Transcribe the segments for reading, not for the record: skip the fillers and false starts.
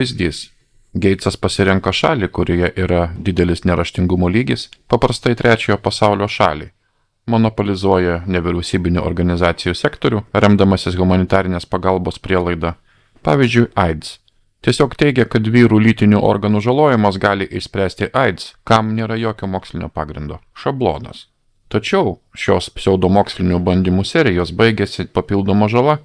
Pavyzdys. Geitsas pasirenka šalį, kurioje yra didelis neraštingumo lygis, paprastai trečiojo pasaulio šalį. Monopolizuoja nevyriausybinių organizacijų sektorių, remdamasis humanitarinės pagalbos prielaida. Pavyzdžiui, AIDS. Tiesiog teigia, kad vyrų lytinių organų žalojimas gali išspręsti AIDS, kam nėra jokio mokslinio pagrindo. Šablonas. Tačiau šios pseudomokslinių bandymų serijos baigėsi papildoma žala,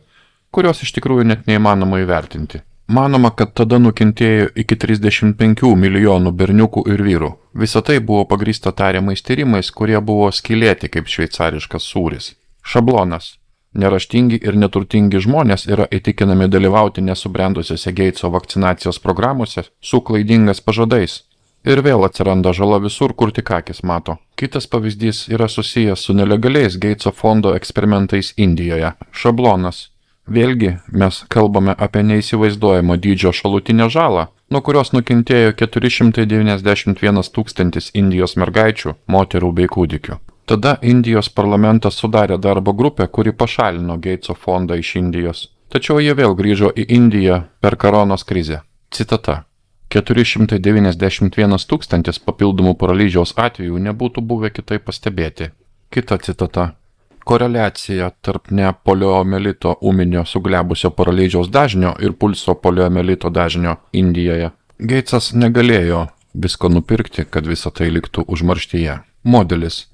kurios iš tikrųjų net neįmanoma įvertinti. Manoma, kad tada nukentėjo iki 35 milijonų berniukų ir vyrų. Visa tai buvo pagrįsta tariamais tyrimais, kurie buvo skylėti kaip šveicariškas sūris. Šablonas. Neraštingi ir neturtingi žmonės yra įtikinami dalyvauti nesubrendusiose Geitso vakcinacijos programuose su klaidingas pažadais. Ir vėl atsiranda žala visur, kur tik akis mato. Kitas pavyzdys yra susijęs su nelegaliais Geitso fondo eksperimentais Indijoje. Šablonas. Vėlgi, mes kalbame apie neįsivaizduojamo dydžio šalutinę žalą, nuo kurios nukentėjo 491 000 Indijos mergaičių, moterų bei kūdikių. Tada Indijos parlamentas sudarė darbo grupę, kuri pašalino Geitso fondą iš Indijos. Tačiau jie vėl grįžo į Indiją per koronos krizę. Citata. 491 000 papildomų paralyžiaus atvejų nebūtų buvę kitaip pastebėti. Kita citata. Koreliacija tarp nepoliomelito ūminio suglebusio paralyžiaus dažnio ir pulso poliomelito dažnio Indijoje. Geitsas negalėjo visko nupirkti, kad visa tai liktų užmarštyje. Modelis.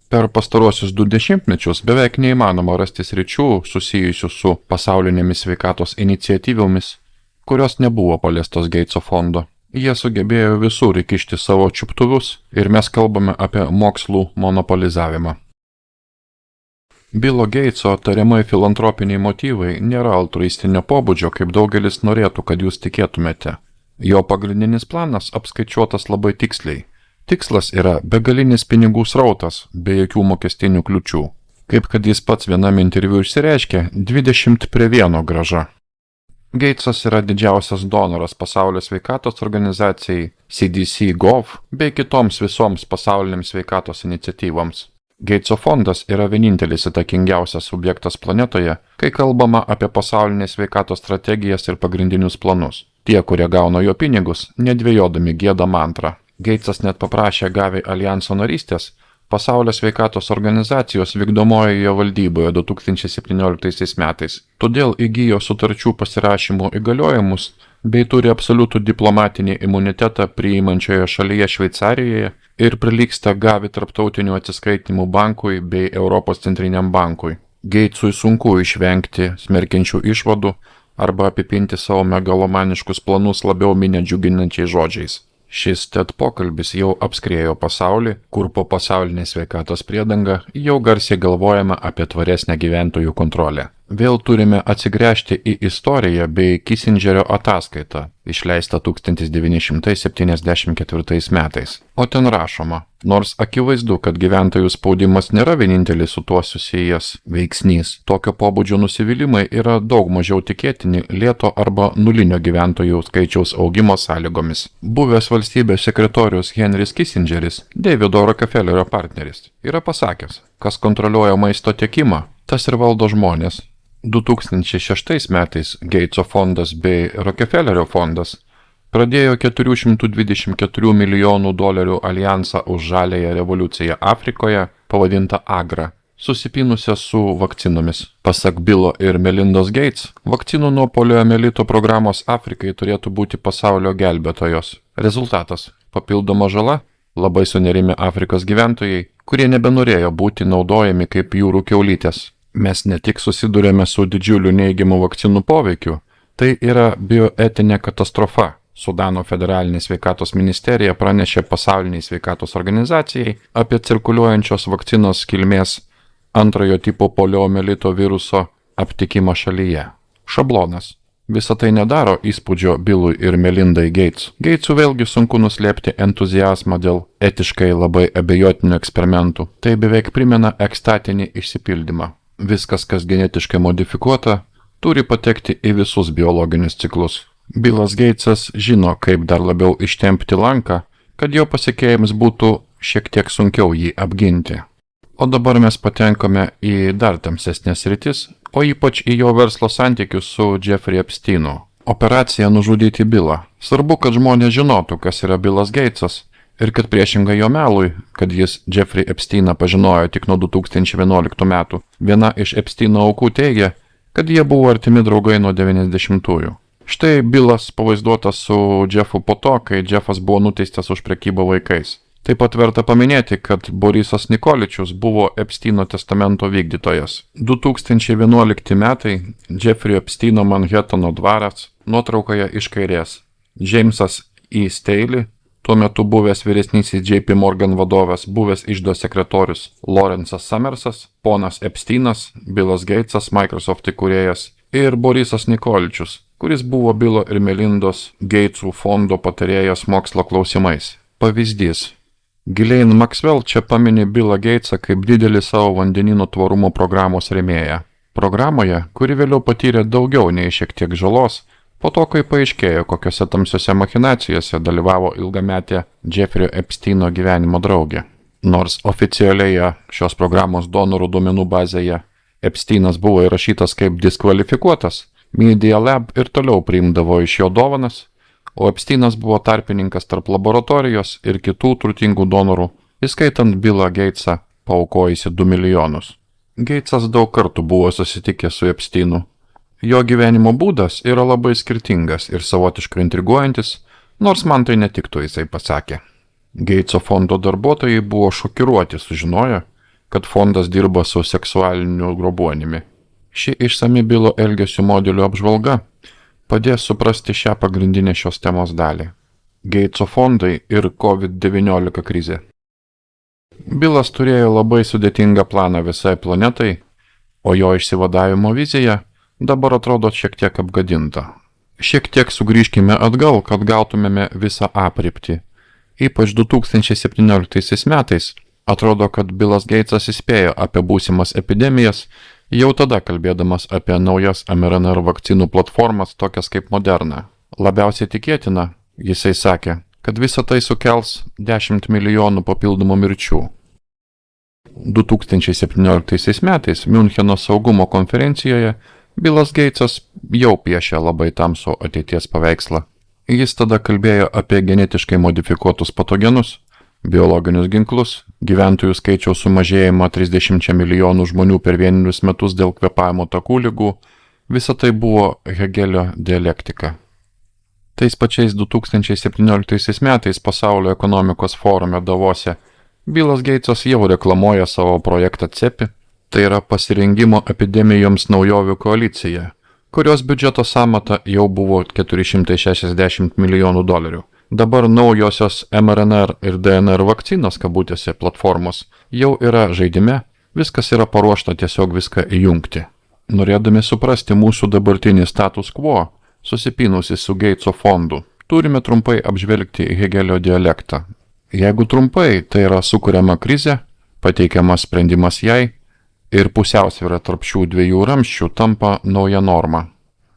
Per pastaruosius 2 dešimtmečius beveik neįmanoma rasti sričių susijusių su pasaulinėmis sveikatos iniciatyvomis, kurios nebuvo paliestos Geitso fondo. Jie sugebėjo visur įkišti savo čiuptuvus ir mes kalbame apie mokslų monopolizavimą. Bilo Geitso tariamai filantropiniai motyvai nėra altruistinio pobūdžio, kaip daugelis norėtų, kad jūs tikėtumėte. Jo pagrindinis planas apskaičiuotas labai tiksliai. Tikslas yra begalinis pinigų srautas, be jokių mokestinių kliučių. Kaip kad jis pats vienam interviu išsireiškė, 20:1 grąža. Geitsas yra didžiausias donoras pasaulio sveikatos organizacijai CDC-Gov bei kitoms visoms pasaulinėms sveikatos iniciatyvoms. Geitso fondas yra vienintelis įtakingiausias subjektas planetoje, kai kalbama apie pasaulinės sveikatos strategijas ir pagrindinius planus. Tie, kurie gauna jo pinigus, nedvejodami gieda mantrą. Geitsas net paprašė Gavi alijanso narystės Pasaulio sveikatos organizacijos vykdomojoje valdyboje 2017 metais. Todėl įgijo sutarčių pasirašymo įgaliojimus bei turi absoliutų diplomatinį imunitetą priimančioje šalyje Šveicarijoje ir prilygsta Gavi tarptautinių atsiskaitimų bankui bei Europos centriniam bankui. Geitsui sunku išvengti smerkiančių išvadų arba apipinti savo megalomaniškus planus labiau minę džiuginančiais žodžiais. Šis TED pokalbis jau apskriejo pasaulį, kur po pasaulinės sveikatos priedanga jau garsiai galvojama apie tvaresnę gyventojų kontrolę. Vėl turime atsigręžti į istoriją bei Kissingerio ataskaitą, išleistą 1974 metais. O ten rašoma, nors akivaizdu, kad gyventojų spaudimas nėra vienintelis su tuo susijęs veiksnys, tokio pobūdžio nusivylimai yra daug mažiau tikėtini lėto arba nulinio gyventojų skaičiaus augimo sąlygomis. Buvęs valstybės sekretorius Henris Kissingeris, Davido Rockefellerio partneris, yra pasakęs, kas kontroliuoja maisto tiekimą, tas ir valdo žmonės. 2006 metais Geitso fondas bei Rockefellerio fondas pradėjo $424 milijonų alijansą už žaliąją revoliuciją Afrikoje, pavadintą AGRA, susipinusią su vakcinomis. Pasak Bilo ir Melindos Gates, vakcinų nuo poliomelito programos Afrikai turėtų būti pasaulio gelbėtojos. Rezultatas – papildoma žala, labai sunerimi Afrikos gyventojai, kurie nebenorėjo būti naudojami kaip jūrų kiaulytės. Mes ne tik susidurėme su didžiuliu neigiamu vakcinų poveikiu, tai yra bioetinė katastrofa. Sudano federalinė sveikatos ministerija pranešė pasauliniai sveikatos organizacijai apie cirkuliuojančios vakcinos kilmės antrojo tipo poliomelito viruso aptikimą šalyje. Šablonas. Visa tai nedaro įspūdžio Billui ir Melindai Gates. Gatesų vėlgi sunku nuslėpti entuziazmą dėl etiškai labai abejotinių eksperimentų. Tai beveik primena ekstatinį išsipildymą. Viskas, kas genetiškai modifikuota, turi patekti į visus biologinius ciklus. Billas Gatesas žino, kaip dar labiau ištempti lanką, kad jo pasekėjams būtų šiek tiek sunkiau jį apginti. O dabar mes patenkame į dar tamsesnės sritis, o ypač į jo verslo santykius su Jeffrey Epsteinu. Operacija nužudyti Bilą. Svarbu, kad žmonės žinotų, kas yra Bilas Geitsas ir kad priešingai jo melui, kad jis Jeffrey Epsteiną pažinojo tik nuo 2011 metų. Viena iš Epsteino aukų teigia, kad jie buvo artimi draugai nuo 90-ųjų. Štai Bilas pavaizduotas su Jeffu po to, kai Jeffas buvo nuteistas už prekybą vaikais. Taip pat verta paminėti, kad Borisas Nikoličius buvo Epsteino testamento vykdytojas. 2011 metai Jeffrey Epsteino Manhattano dvaras, nuotraukoje iš kairės. Jamesas E. Staley, tuo metu buvęs vyresnysis JP Morgan vadovas, buvęs iždo sekretorius Lawrence'as Summersas, ponas Epsteinas, Bilas Geitsas, Microsoft įkūrėjas ir Borisas Nikoličius, kuris buvo Bilo ir Melindos Geitsų fondo patarėjas mokslo klausimais. Pavyzdys. Ghislaine Maxwell čia pamini Billą Geitsą kaip didelį savo vandenynų tvarumo programos rėmėją. Programoje, kuri vėliau patyrė daugiau nei šiek tiek žalos, po to, kai paaiškėjo, kokiose tamsiose machinacijose dalyvavo ilgametė Jeffrey Epsteino gyvenimo draugė. Nors oficialioje šios programos donorų duomenų bazėje Epsteinas buvo įrašytas kaip diskvalifikuotas, Media Lab ir toliau priimdavo iš jo dovanas, o Epsteinas buvo tarpininkas tarp laboratorijos ir kitų turtingų donorų, įskaitant Billą Geitsą, paaukojusi 2 milijonus. Geitsas daug kartų buvo susitikęs su Epsteinu. Jo gyvenimo būdas yra labai skirtingas ir savotiškai intriguojantis, nors man tai netiktų, jisai pasakė. Geitso fondo darbuotojai buvo šokiruoti sužinoję, kad fondas dirba su seksualiniu grobuonimi. Ši išsami Bilo elgesio modelių apžvalga padės suprasti šią pagrindinę šios temos dalį. Geitso fondai ir COVID-19 krizė. Bilas turėjo labai sudėtingą planą visai planetai, o jo išsivadavimo vizija dabar atrodo šiek tiek apgadinta. Šiek tiek sugrįžkime atgal, kad gautumėme visą apriptį. Ypač 2017 metais atrodo, kad Bilas Geitsas įspėjo apie būsimas epidemijas, jau tada kalbėdamas apie naujas mRNA vakcinų platformas, tokias kaip Moderna. Labiausiai tikėtina, jisai sakė, kad visa tai sukels 10 milijonų papildomų mirčių. 2017 metais Miuncheno saugumo konferencijoje Bilas Geitsas jau piešė labai tamsų ateities paveikslą. Jis tada kalbėjo apie genetiškai modifikuotus patogenus, biologinius ginklus, gyventojų skaičiaus sumažėjimą 30 milijonų žmonių per vienerius metus dėl kvėpavimo takų ligų, visa tai buvo Hegelio dialektika. Tais pačiais 2017 metais Pasaulio ekonomikos forume Davose Bilas Geitsas jau reklamuoja savo projektą CEPI, tai yra pasirengimo epidemijoms naujovių koalicija, kurios biudžeto sąmata jau buvo 460 milijonų dolerių. Dabar naujosios mRNA ir DNR vakcinos kabutėse platformos jau yra žaidime, viskas yra paruošta tiesiog viską įjungti. Norėdami suprasti mūsų dabartinį status quo, susipynusi su Geitso fondu, turime trumpai apžvelgti Hegelio dialektą. Jeigu trumpai, tai yra sukuriama krizė, pateikiamas sprendimas jai ir pusiausvyrą tarp šių dviejų ramsčių tampa nauja norma.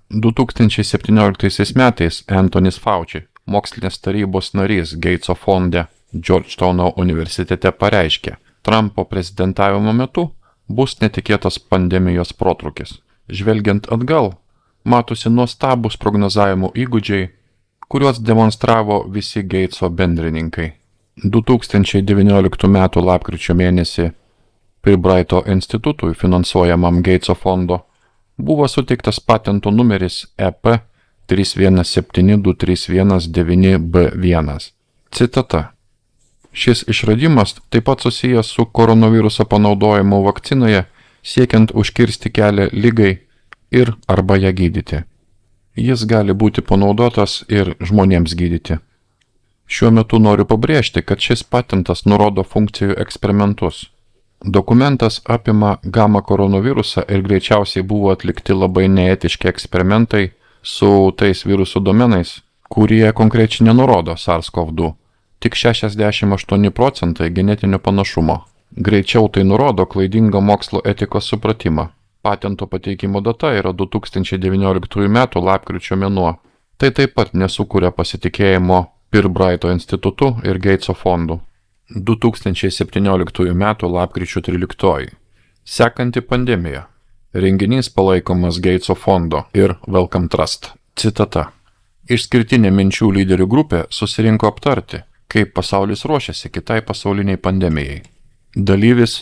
2017 metais Anthony Fauci, mokslinės tarybos narys Geitso fonde Georgetowno universitete pareiškė, Trumpo prezidentavimo metu bus netikėtas pandemijos protrūkis. Žvelgiant atgal, matosi nuostabus prognozavimo įgūdžiai, kuriuos demonstravo visi Geitso bendrininkai. 2019 m. lapkričio mėnesį Pirbraito institutui finansuojamam Geitso fondo buvo suteiktas patento numeris EP 31723119B1. Citata. Šis išradimas taip pat susijęs su koronaviruso panaudojimu vakcinoje, siekiant užkirsti kelią ligai ir arba ją gydyti. Jis gali būti panaudotas ir žmonėms gydyti. Šiuo metu noriu pabrėžti, kad šis patentas nurodo funkcijų eksperimentus. Dokumentas apima gamma koronavirusą ir greičiausiai buvo atlikti labai neetiški eksperimentai su tais virusų domenais, kurie konkrečiai nenurodo SARS-CoV-2, tik 68% genetinio panašumo. Greičiau tai nurodo klaidingą mokslo etikos supratimą. Patento pateikimo data yra 2019 m. lapkričio mėnuo. Tai taip pat nesukuria pasitikėjimo Pirbraito institutu ir Geitso fondu. 2017 m. lapkričio 13. Sekanti pandemija. Renginys palaikomas Geitso fondo ir Wellcome Trust. Citata. Išskirtinė minčių lyderių grupė susirinko aptarti, kaip pasaulis ruošiasi kitai pasauliniai pandemijai. Dalyvis